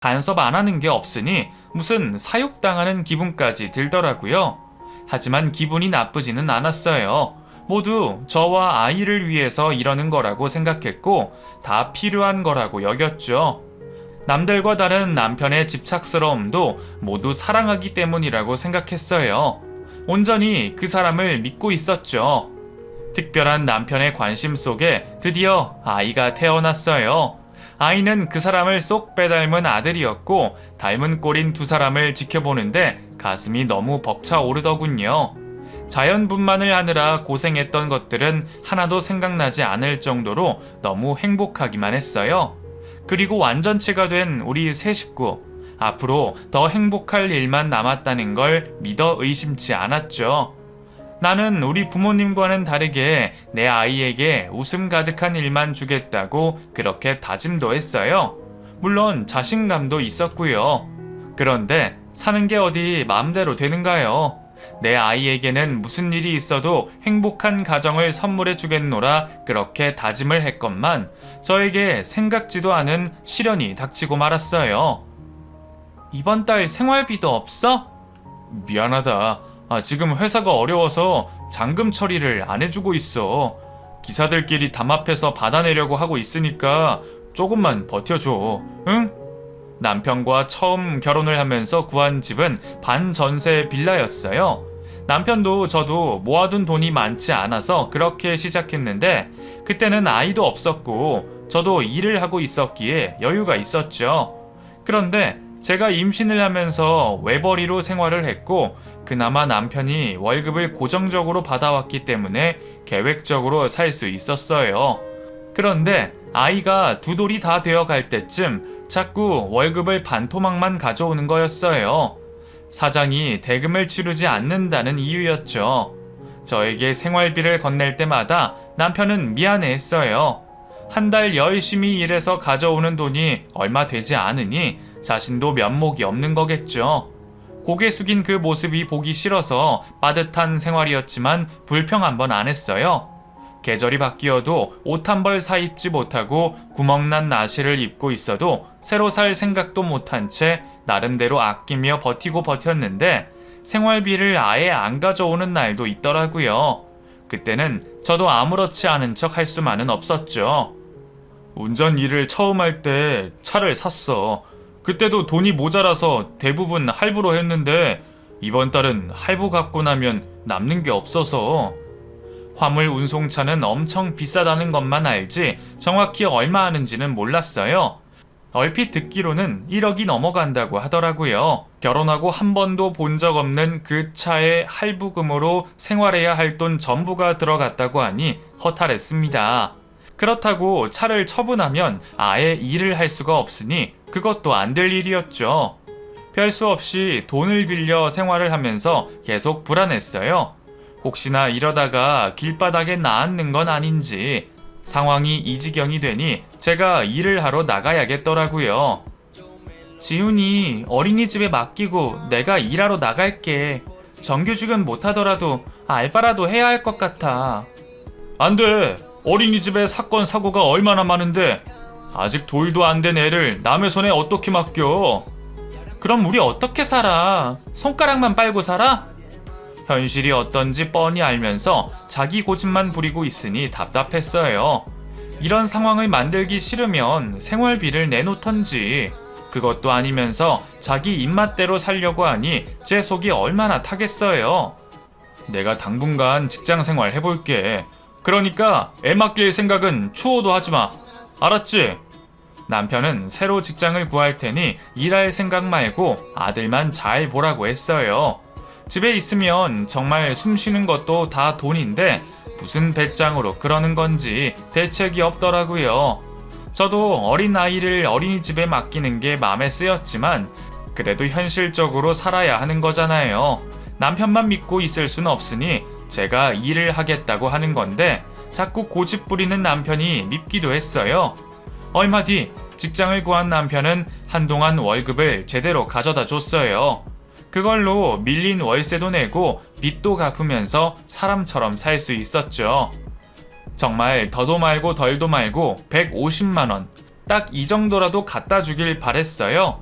간섭 안 하는 게 없으니 무슨 사육당하는 기분까지 들더라고요. 하지만 기분이 나쁘지는 않았어요. 모두 저와 아이를 위해서 이러는 거라고 생각했고 다 필요한 거라고 여겼죠. 남들과 다른 남편의 집착스러움도 모두 사랑하기 때문이라고 생각했어요. 온전히 그 사람을 믿고 있었죠. 특별한 남편의 관심 속에 드디어 아이가 태어났어요. 아이는 그 사람을 쏙 빼닮은 아들이었고 닮은 꼴인 두 사람을 지켜보는데 가슴이 너무 벅차오르더군요. 자연분만을 하느라 고생했던 것들은 하나도 생각나지 않을 정도로 너무 행복하기만 했어요. 그리고 완전체가 된 우리 세 식구, 앞으로 더 행복할 일만 남았다는 걸 믿어 의심치 않았죠. 나는 우리 부모님과는 다르게 내 아이에게 웃음 가득한 일만 주겠다고 그렇게 다짐도 했어요. 물론 자신감도 있었고요. 그런데 사는 게 어디 마음대로 되는가요? 내 아이에게는 무슨 일이 있어도 행복한 가정을 선물해 주겠노라 그렇게 다짐을 했건만 저에게 생각지도 않은 시련이 닥치고 말았어요. 이번 달 생활비도 없어? 미안하다. 지금 회사가 어려워서 잔금 처리를 안 해주고 있어. 기사들끼리 담합해서 받아내려고 하고 있으니까 조금만 버텨줘. 응? 남편과 처음 결혼을 하면서 구한 집은 반전세 빌라였어요. 남편도 저도 모아둔 돈이 많지 않아서 그렇게 시작했는데 그때는 아이도 없었고 저도 일을 하고 있었기에 여유가 있었죠. 그런데 제가 임신을 하면서 외벌이로 생활을 했고 그나마 남편이 월급을 고정적으로 받아왔기 때문에 계획적으로 살 수 있었어요. 그런데 아이가 두 돌이 다 되어 갈 때쯤 자꾸 월급을 반토막만 가져오는 거였어요. 사장이 대금을 치르지 않는다는 이유였죠. 저에게 생활비를 건넬 때마다 남편은 미안해했어요. 한 달 열심히 일해서 가져오는 돈이 얼마 되지 않으니 자신도 면목이 없는 거겠죠. 고개 숙인 그 모습이 보기 싫어서 빠듯한 생활이었지만 불평 한 번 안 했어요. 계절이 바뀌어도 옷 한 벌 사 입지 못하고 구멍난 나시를 입고 있어도 새로 살 생각도 못한 채 나름대로 아끼며 버티고 버텼는데 생활비를 아예 안 가져오는 날도 있더라고요. 그때는 저도 아무렇지 않은 척 할 수만은 없었죠. 운전 일을 처음 할 때 차를 샀어. 그때도 돈이 모자라서 대부분 할부로 했는데 이번 달은 할부 갚고 나면 남는 게 없어서. 화물 운송차는 엄청 비싸다는 것만 알지 정확히 얼마 하는지는 몰랐어요. 얼핏 듣기로는 1억이 넘어간다고 하더라고요. 결혼하고 한 번도 본 적 없는 그 차의 할부금으로 생활해야 할 돈 전부가 들어갔다고 하니 허탈했습니다. 그렇다고 차를 처분하면 아예 일을 할 수가 없으니 그것도 안 될 일이었죠. 별 수 없이 돈을 빌려 생활을 하면서 계속 불안했어요. 혹시나 이러다가 길바닥에 나앉는 건 아닌지. 상황이 이 지경이 되니 제가 일을 하러 나가야겠더라고요. 지훈이 어린이집에 맡기고 내가 일하러 나갈게. 정규직은 못하더라도 알바라도 해야 할 것 같아. 안 돼. 어린이집에 사건 사고가 얼마나 많은데 아직 돌도 안 된 애를 남의 손에 어떻게 맡겨? 그럼 우리 어떻게 살아? 손가락만 빨고 살아? 현실이 어떤지 뻔히 알면서 자기 고집만 부리고 있으니 답답했어요. 이런 상황을 만들기 싫으면 생활비를 내놓던지. 그것도 아니면서 자기 입맛대로 살려고 하니 제 속이 얼마나 타겠어요. 내가 당분간 직장생활 해볼게. 그러니까 애 맡길 생각은 추호도 하지마. 알았지? 남편은 새로 직장을 구할 테니 일할 생각 말고 아들만 잘 보라고 했어요. 집에 있으면 정말 숨 쉬는 것도 다 돈인데 무슨 배짱으로 그러는 건지 대책이 없더라고요. 저도 어린 아이를 어린이집에 맡기는 게 마음에 쓰였지만 그래도 현실적으로 살아야 하는 거잖아요. 남편만 믿고 있을 순 없으니 제가 일을 하겠다고 하는 건데 자꾸 고집 부리는 남편이 밉기도 했어요. 얼마 뒤 직장을 구한 남편은 한동안 월급을 제대로 가져다 줬어요. 그걸로 밀린 월세도 내고 빚도 갚으면서 사람처럼 살 수 있었죠. 정말 더도 말고 덜도 말고 150만 원. 딱 이 정도라도 갖다 주길 바랬어요.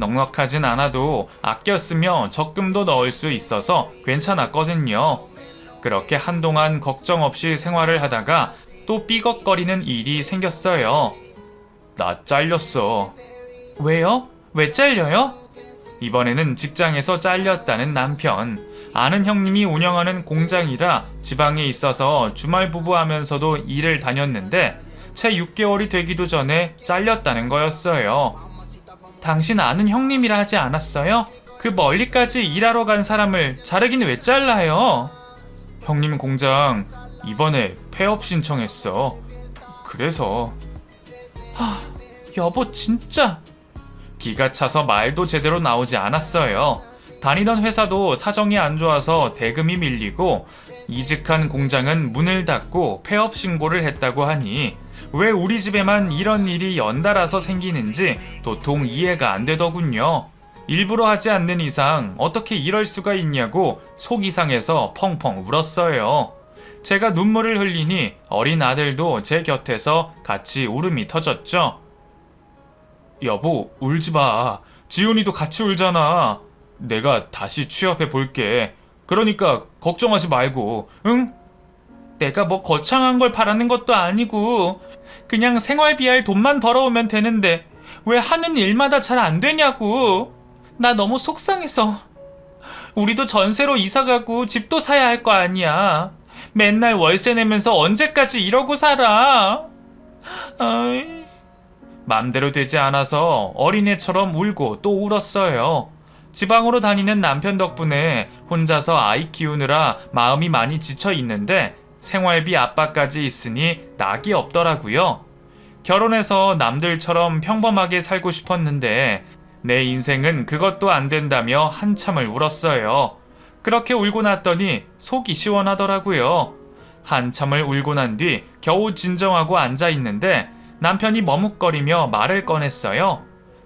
넉넉하진 않아도 아껴 쓰며 적금도 넣을 수 있어서 괜찮았거든요. 그렇게 한동안 걱정 없이 생활을 하다가 또 삐걱거리는 일이 생겼어요. 나 잘렸어. 왜요? 왜 잘려요? 이번에는 직장에서 잘렸다는 남편. 아는 형님이 운영하는 공장이라 지방에 있어서 주말 부부하면서도 일을 다녔는데 채 6개월이 되기도 전에 잘렸다는 거였어요. 당신 아는 형님이라 하지 않았어요? 그 멀리까지 일하러 간 사람을 자르긴 왜 잘라요? 형님 공장 이번에 폐업 신청했어. 그래서 여보 진짜 기가 차서 말도 제대로 나오지 않았어요. 다니던 회사도 사정이 안 좋아서 대금이 밀리고 이직한 공장은 문을 닫고 폐업 신고를 했다고 하니 왜 우리 집에만 이런 일이 연달아서 생기는지 도통 이해가 안 되더군요. 일부러 하지 않는 이상 어떻게 이럴 수가 있냐고 속이 상해서 펑펑 울었어요. 제가 눈물을 흘리니 어린 아들도 제 곁에서 같이 울음이 터졌죠. 여보, 울지 마. 지훈이도 같이 울잖아. 내가 다시 취업해 볼게. 그러니까 걱정하지 말고, 응? 내가 뭐 거창한 걸 바라는 것도 아니고 그냥 생활비 할 돈만 벌어오면 되는데 왜 하는 일마다 잘 안 되냐고. 나 너무 속상해서. 우리도 전세로 이사가고 집도 사야 할 거 아니야. 맨날 월세 내면서 언제까지 이러고 살아. 아이. 맘대로 되지 않아서 어린애처럼 울고 또 울었어요. 지방으로 다니는 남편 덕분에 혼자서 아이 키우느라 마음이 많이 지쳐 있는데 생활비 압박까지 있으니 낙이 없더라고요. 결혼해서 남들처럼 평범하게 살고 싶었는데 내 인생은 그것도 안 된다며 한참을 울었어요. 그렇게 울고 났더니 속이 시원하더라고요. 한참을 울고 난 뒤 겨우 진정하고 앉아 있는데 남편이 머뭇거리며 말을 꺼냈어요.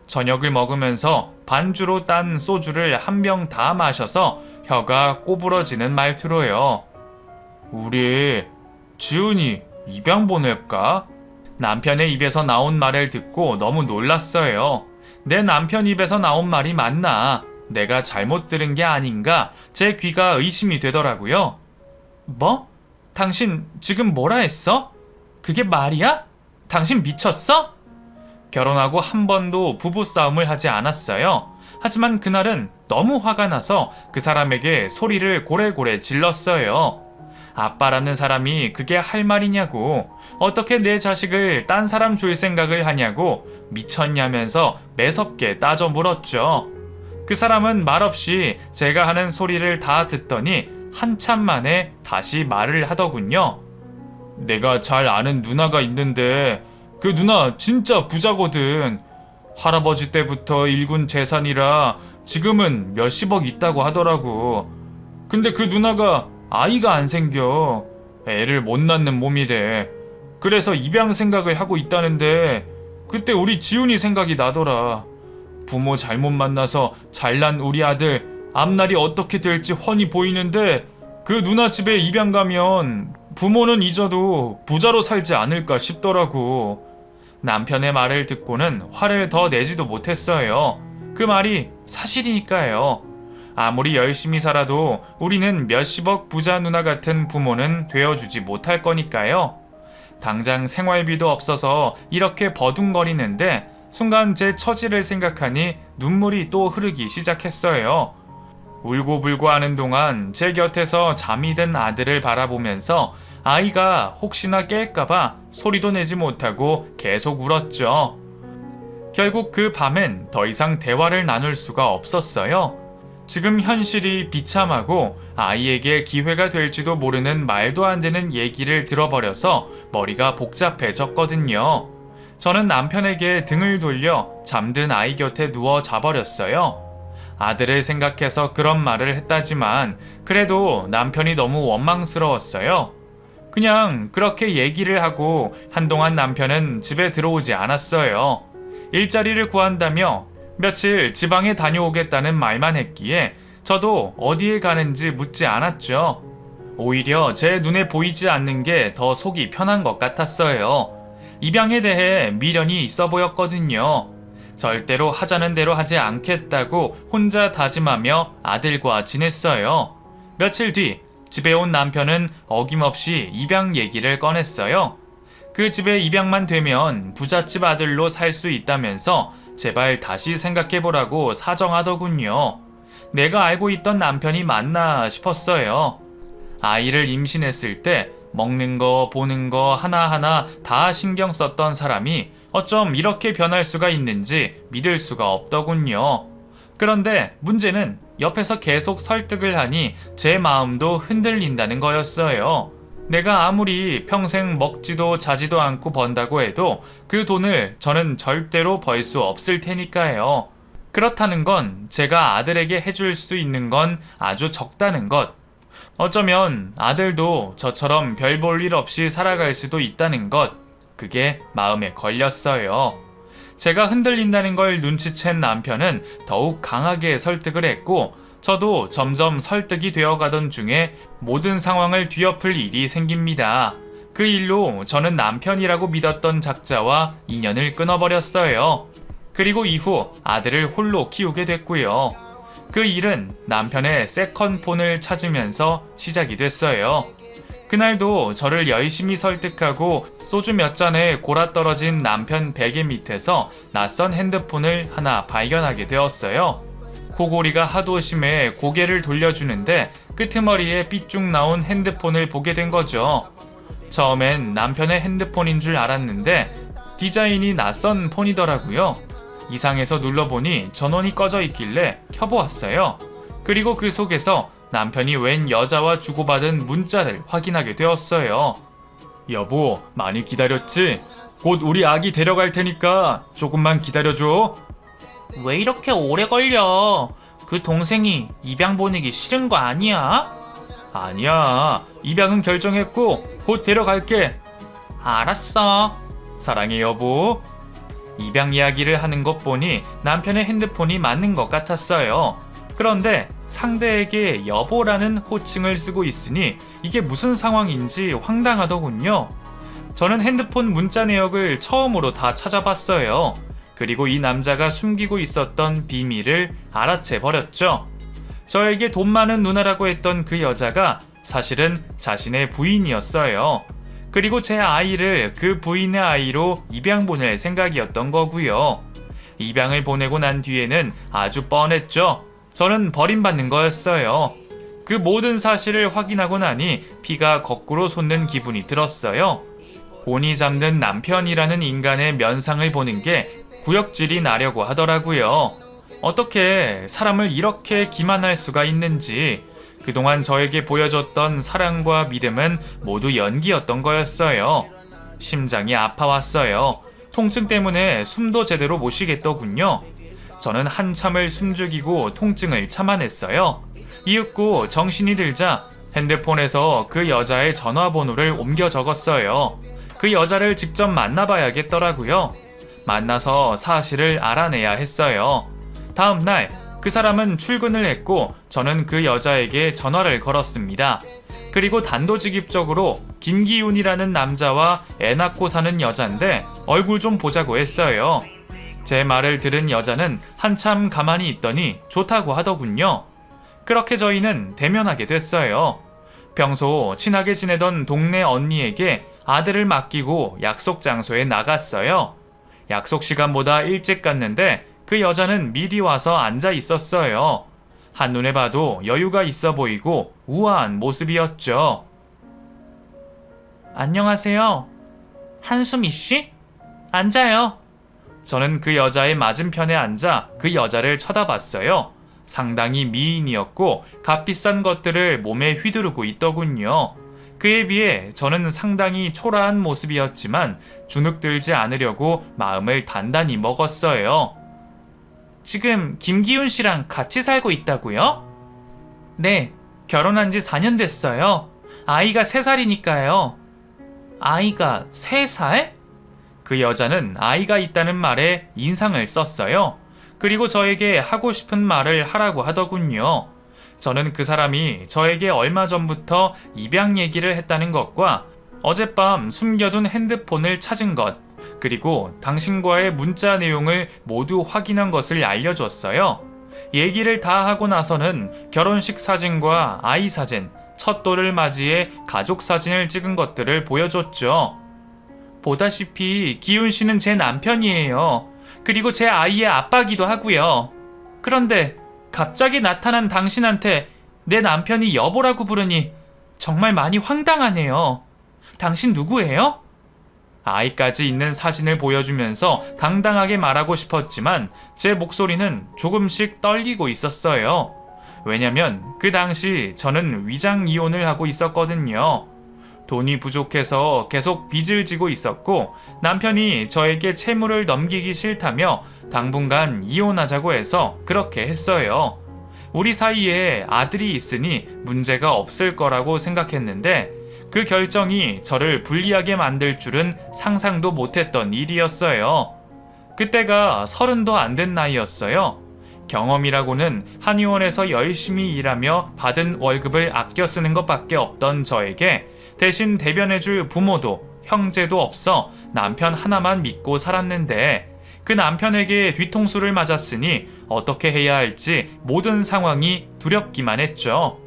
저녁을 먹으면서 반주로 딴 소주를 한 병 다 마셔서 혀가 꼬부러지는 말투로요. 우리 지훈이 입양 보낼까? 남편의 입에서 나온 말을 듣고 너무 놀랐어요. 내 남편 입에서 나온 말이 맞나? 내가 잘못 들은 게 아닌가? 제 귀가 의심이 되더라고요. 뭐? 당신 지금 뭐라 했어? 그게 말이야? 당신 미쳤어? 결혼하고 한 번도 부부싸움을 하지 않았어요. 하지만 그날은 너무 화가 나서 그 사람에게 소리를 고래고래 질렀어요. 아빠라는 사람이 그게 할 말이냐고, 어떻게 내 자식을 딴 사람 줄 생각을 하냐고 미쳤냐면서 매섭게 따져 물었죠. 그 사람은 말없이 제가 하는 소리를 다 듣더니 한참 만에 다시 말을 하더군요. 내가 잘 아는 누나가 있는데 그 누나 진짜 부자거든. 할아버지 때부터 일군 재산이라 지금은 몇십억 있다고 하더라고. 근데 그 누나가 아이가 안 생겨. 애를 못 낳는 몸이래. 그래서 입양 생각을 하고 있다는데 그때 우리 지훈이 생각이 나더라. 부모 잘못 만나서 잘난 우리 아들 앞날이 어떻게 될지 훤히 보이는데 그 누나 집에 입양 가면 부모는 잊어도 부자로 살지 않을까 싶더라고. 남편의 말을 듣고는 화를 더 내지도 못했어요. 그 말이 사실이니까요. 아무리 열심히 살아도 우리는 몇십억 부자 누나 같은 부모는 되어주지 못할 거니까요. 당장 생활비도 없어서 이렇게 버둥거리는데 순간 제 처지를 생각하니 눈물이 또 흐르기 시작했어요. 울고불고 하는 동안 제 곁에서 잠이 든 아들을 바라보면서 아이가 혹시나 깰까봐 소리도 내지 못하고 계속 울었죠. 결국 그 밤엔 더 이상 대화를 나눌 수가 없었어요. 지금 현실이 비참하고 아이에게 기회가 될지도 모르는 말도 안 되는 얘기를 들어버려서 머리가 복잡해졌거든요. 저는 남편에게 등을 돌려 잠든 아이 곁에 누워 자버렸어요. 아들을 생각해서 그런 말을 했다지만 그래도 남편이 너무 원망스러웠어요. 그냥 그렇게 얘기를 하고 한동안 남편은 집에 들어오지 않았어요. 일자리를 구한다며 며칠 지방에 다녀오겠다는 말만 했기에 저도 어디에 가는지 묻지 않았죠. 오히려 제 눈에 보이지 않는 게 더 속이 편한 것 같았어요. 입양에 대해 미련이 있어 보였거든요. 절대로 하자는 대로 하지 않겠다고 혼자 다짐하며 아들과 지냈어요. 며칠 뒤 집에 온 남편은 어김없이 입양 얘기를 꺼냈어요. 그 집에 입양만 되면 부잣집 아들로 살 수 있다면서 제발 다시 생각해보라고 사정하더군요. 내가 알고 있던 남편이 맞나 싶었어요. 아이를 임신했을 때 먹는 거, 보는 거 하나하나 다 신경 썼던 사람이 어쩜 이렇게 변할 수가 있는지 믿을 수가 없더군요. 그런데 문제는 옆에서 계속 설득을 하니 제 마음도 흔들린다는 거였어요. 내가 아무리 평생 먹지도 자지도 않고 번다고 해도 그 돈을 저는 절대로 벌 수 없을 테니까요. 그렇다는 건 제가 아들에게 해줄 수 있는 건 아주 적다는 것. 어쩌면 아들도 저처럼 별 볼 일 없이 살아갈 수도 있다는 것. 그게 마음에 걸렸어요. 제가 흔들린다는 걸 눈치챈 남편은 더욱 강하게 설득을 했고 저도 점점 설득이 되어가던 중에 모든 상황을 뒤엎을 일이 생깁니다. 그 일로 저는 남편이라고 믿었던 작자와 인연을 끊어버렸어요. 그리고 이후 아들을 홀로 키우게 됐고요. 그 일은 남편의 세컨폰을 찾으면서 시작이 됐어요. 그날도 저를 열심히 설득하고 소주 몇 잔에 골아떨어진 남편 베개 밑에서 낯선 핸드폰을 하나 발견하게 되었어요. 코골이가 하도 심해 고개를 돌려주는데 끄트머리에 삐쭉 나온 핸드폰을 보게 된 거죠. 처음엔 남편의 핸드폰인 줄 알았는데 디자인이 낯선 폰이더라고요. 이상해서 눌러보니 전원이 꺼져 있길래 켜보았어요. 그리고 그 속에서 남편이 웬 여자와 주고받은 문자를 확인하게 되었어요. 여보, 많이 기다렸지? 곧 우리 아기 데려갈 테니까 조금만 기다려줘. 왜 이렇게 오래 걸려? 그 동생이 입양 보내기 싫은 거 아니야? 아니야, 입양은 결정했고 곧 데려갈게. 알았어. 사랑해 여보. 입양 이야기를 하는 것 보니 남편의 핸드폰이 맞는 것 같았어요. 그런데 상대에게 여보라는 호칭을 쓰고 있으니 이게 무슨 상황인지 황당하더군요. 저는 핸드폰 문자 내역을 처음으로 다 찾아봤어요. 그리고 이 남자가 숨기고 있었던 비밀을 알아채 버렸죠. 저에게 돈 많은 누나라고 했던 그 여자가 사실은 자신의 부인이었어요. 그리고 제 아이를 그 부인의 아이로 입양 보낼 생각이었던 거고요. 입양을 보내고 난 뒤에는 아주 뻔했죠. 저는 버림받는 거였어요. 그 모든 사실을 확인하고 나니 피가 거꾸로 솟는 기분이 들었어요. 곤히 잠든 남편이라는 인간의 면상을 보는 게 구역질이 나려고 하더라고요. 어떻게 사람을 이렇게 기만할 수가 있는지. 그동안 저에게 보여줬던 사랑과 믿음은 모두 연기였던 거였어요. 심장이 아파왔어요. 통증 때문에 숨도 제대로 못 쉬겠더군요. 저는 한참을 숨죽이고 통증을 참아냈어요. 이윽고 정신이 들자 핸드폰에서 그 여자의 전화번호를 옮겨 적었어요. 그 여자를 직접 만나봐야겠더라고요. 만나서 사실을 알아내야 했어요. 다음 날 그 사람은 출근을 했고 저는 그 여자에게 전화를 걸었습니다. 그리고 단도직입적으로 김기훈이라는 남자와 애 낳고 사는 여잔데 얼굴 좀 보자고 했어요. 제 말을 들은 여자는 한참 가만히 있더니 좋다고 하더군요. 그렇게 저희는 대면하게 됐어요. 평소 친하게 지내던 동네 언니에게 아들을 맡기고 약속 장소에 나갔어요. 약속 시간보다 일찍 갔는데 그 여자는 미리 와서 앉아 있었어요. 한눈에 봐도 여유가 있어 보이고 우아한 모습이었죠. 안녕하세요. 한수미 씨? 앉아요. 저는 그 여자의 맞은편에 앉아 그 여자를 쳐다봤어요. 상당히 미인이었고 값비싼 것들을 몸에 휘두르고 있더군요. 그에 비해 저는 상당히 초라한 모습이었지만 주눅들지 않으려고 마음을 단단히 먹었어요. 지금 김기훈 씨랑 같이 살고 있다고요? 네, 결혼한 지 4년 됐어요. 아이가 3살이니까요. 아이가 3살? 그 여자는 아이가 있다는 말에 인상을 썼어요. 그리고 저에게 하고 싶은 말을 하라고 하더군요. 저는 그 사람이 저에게 얼마 전부터 입양 얘기를 했다는 것과 어젯밤 숨겨둔 핸드폰을 찾은 것, 그리고 당신과의 문자 내용을 모두 확인한 것을 알려줬어요. 얘기를 다 하고 나서는 결혼식 사진과 아이 사진, 첫 돌을 맞이해 가족 사진을 찍은 것들을 보여줬죠. 보다시피 기훈 씨는 제 남편이에요. 그리고 제 아이의 아빠기도 하고요. 그런데 갑자기 나타난 당신한테 내 남편이 여보라고 부르니 정말 많이 황당하네요. 당신 누구예요? 아이까지 있는 사진을 보여주면서 당당하게 말하고 싶었지만 제 목소리는 조금씩 떨리고 있었어요. 왜냐면 그 당시 저는 위장 이혼을 하고 있었거든요. 돈이 부족해서 계속 빚을 지고 있었고 남편이 저에게 채무를 넘기기 싫다며 당분간 이혼하자고 해서 그렇게 했어요. 우리 사이에 아들이 있으니 문제가 없을 거라고 생각했는데 그 결정이 저를 불리하게 만들 줄은 상상도 못했던 일이었어요. 그때가 30도 안 된 나이였어요. 경험이라고는 한의원에서 열심히 일하며 받은 월급을 아껴 쓰는 것밖에 없던 저에게 대신 대변해줄 부모도 형제도 없어 남편 하나만 믿고 살았는데 그 남편에게 뒤통수를 맞았으니 어떻게 해야 할지 모든 상황이 두렵기만 했죠.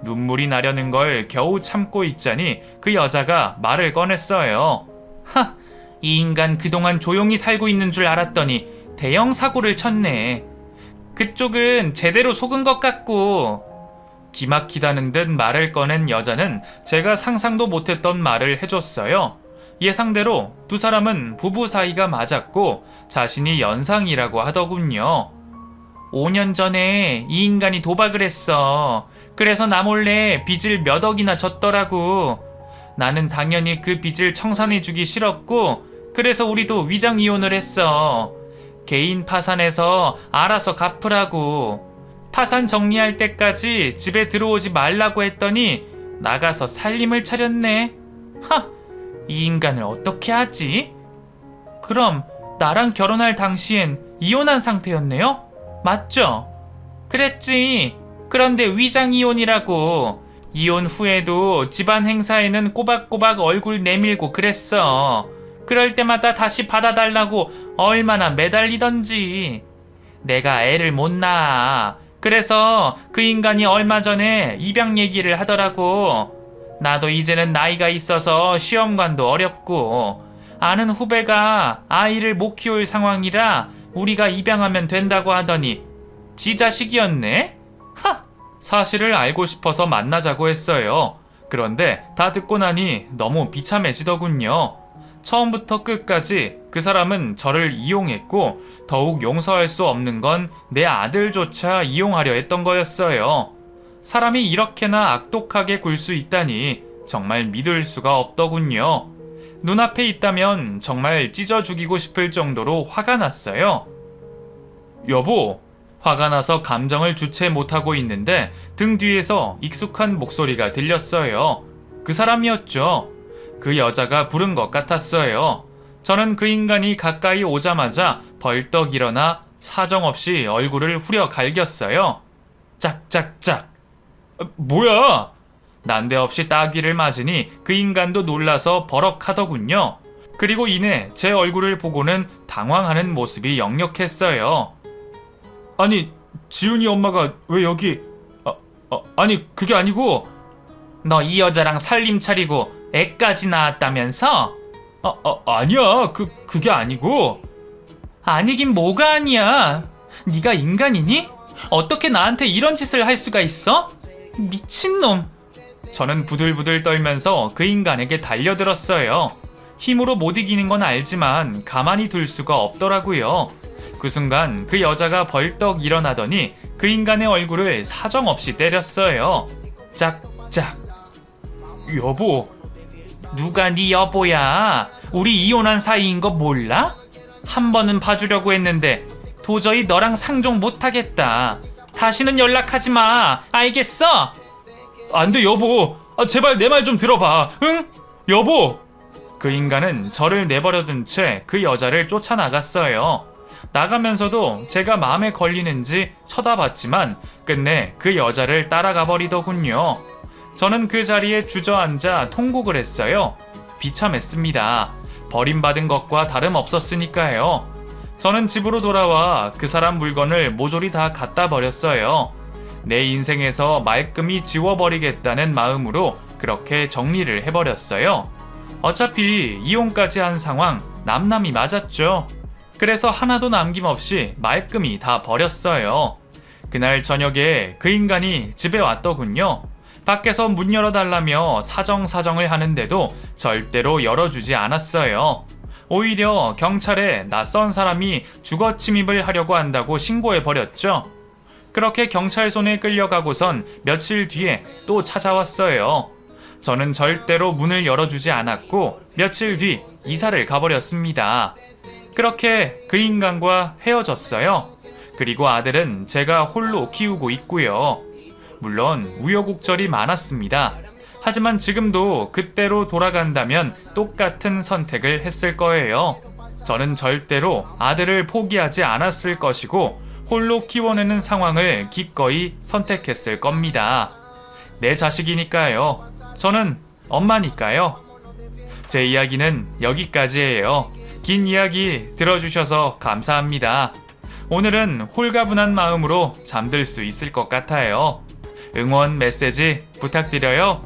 눈물이 나려는 걸 겨우 참고 있자니 그 여자가 말을 꺼냈어요. 이 인간 그동안 조용히 살고 있는 줄 알았더니 대형 사고를 쳤네. 그쪽은 제대로 속은 것 같고. 기막히다는 듯 말을 꺼낸 여자는 제가 상상도 못했던 말을 해줬어요. 예상대로 두 사람은 부부 사이가 맞았고 자신이 연상이라고 하더군요. 5년 전에 이 인간이 도박을 했어. 그래서 나 몰래 빚을 몇 억이나 졌더라고. 나는 당연히 그 빚을 청산해주기 싫었고 그래서 우리도 위장 이혼을 했어. 개인 파산해서 알아서 갚으라고. 파산 정리할 때까지 집에 들어오지 말라고 했더니 나가서 살림을 차렸네. 이 인간을 어떻게 하지? 그럼 나랑 결혼할 당시엔 이혼한 상태였네요? 맞죠? 그랬지. 그런데 위장 이혼이라고. 이혼 후에도 집안 행사에는 꼬박꼬박 얼굴 내밀고 그랬어. 그럴 때마다 다시 받아달라고 얼마나 매달리던지. 내가 애를 못 낳아. 그래서 그 인간이 얼마 전에 입양 얘기를 하더라고. 나도 이제는 나이가 있어서 시험관도 어렵고 아는 후배가 아이를 못 키울 상황이라 우리가 입양하면 된다고 하더니 지 자식이었네? 사실을 알고 싶어서 만나자고 했어요. 그런데 다 듣고 나니 너무 비참해지더군요. 처음부터 끝까지 그 사람은 저를 이용했고 더욱 용서할 수 없는 건 내 아들조차 이용하려 했던 거였어요. 사람이 이렇게나 악독하게 굴 수 있다니 정말 믿을 수가 없더군요. 눈앞에 있다면 정말 찢어 죽이고 싶을 정도로 화가 났어요. 여보, 화가 나서 감정을 주체 못하고 있는데 등 뒤에서 익숙한 목소리가 들렸어요. 그 사람이었죠. 그 여자가 부른 것 같았어요. 저는 그 인간이 가까이 오자마자 벌떡 일어나 사정없이 얼굴을 후려 갈겼어요. 짝짝짝. 뭐야? 난데없이 따귀를 맞으니 그 인간도 놀라서 버럭하더군요. 그리고 이내 제 얼굴을 보고는 당황하는 모습이 역력했어요. 아니, 지훈이 엄마가 왜 여기... 아니, 그게 아니고... 너 이 여자랑 살림 차리고 애까지 낳았다면서? 아니야. 그게 아니고... 아니긴 뭐가 아니야. 네가 인간이니? 어떻게 나한테 이런 짓을 할 수가 있어? 미친놈. 저는 부들부들 떨면서 그 인간에게 달려들었어요. 힘으로 못 이기는 건 알지만 가만히 둘 수가 없더라고요. 그 순간 그 여자가 벌떡 일어나더니 그 인간의 얼굴을 사정없이 때렸어요. 짝짝. 여보. 누가 네 여보야? 우리 이혼한 사이인 거 몰라? 한 번은 봐주려고 했는데 도저히 너랑 상종 못하겠다. 다시는 연락하지 마. 알겠어? 안 돼, 여보. 제발 내 말 좀 들어봐. 응? 여보. 그 인간은 저를 내버려둔 채 그 여자를 쫓아나갔어요. 나가면서도 제가 마음에 걸리는지 쳐다봤지만 끝내 그 여자를 따라가 버리더군요. 저는 그 자리에 주저앉아 통곡을 했어요. 비참했습니다. 버림받은 것과 다름없었으니까요. 저는 집으로 돌아와 그 사람 물건을 모조리 다 갖다 버렸어요. 내 인생에서 말끔히 지워버리겠다는 마음으로 그렇게 정리를 해버렸어요. 어차피 이혼까지 한 상황 남남이 맞았죠. 그래서 하나도 남김없이 말끔히 다 버렸어요. 그날 저녁에 그 인간이 집에 왔더군요. 밖에서 문 열어달라며 사정사정을 하는데도 절대로 열어주지 않았어요. 오히려 경찰에 낯선 사람이 주거 침입을 하려고 한다고 신고해버렸죠. 그렇게 경찰 손에 끌려가고선 며칠 뒤에 또 찾아왔어요. 저는 절대로 문을 열어주지 않았고 며칠 뒤 이사를 가버렸습니다. 그렇게 그 인간과 헤어졌어요. 그리고 아들은 제가 홀로 키우고 있고요. 물론 우여곡절이 많았습니다. 하지만 지금도 그때로 돌아간다면 똑같은 선택을 했을 거예요. 저는 절대로 아들을 포기하지 않았을 것이고 홀로 키워내는 상황을 기꺼이 선택했을 겁니다. 내 자식이니까요. 저는 엄마니까요. 제 이야기는 여기까지예요. 긴 이야기 들어주셔서 감사합니다. 오늘은 홀가분한 마음으로 잠들 수 있을 것 같아요. 응원 메시지 부탁드려요.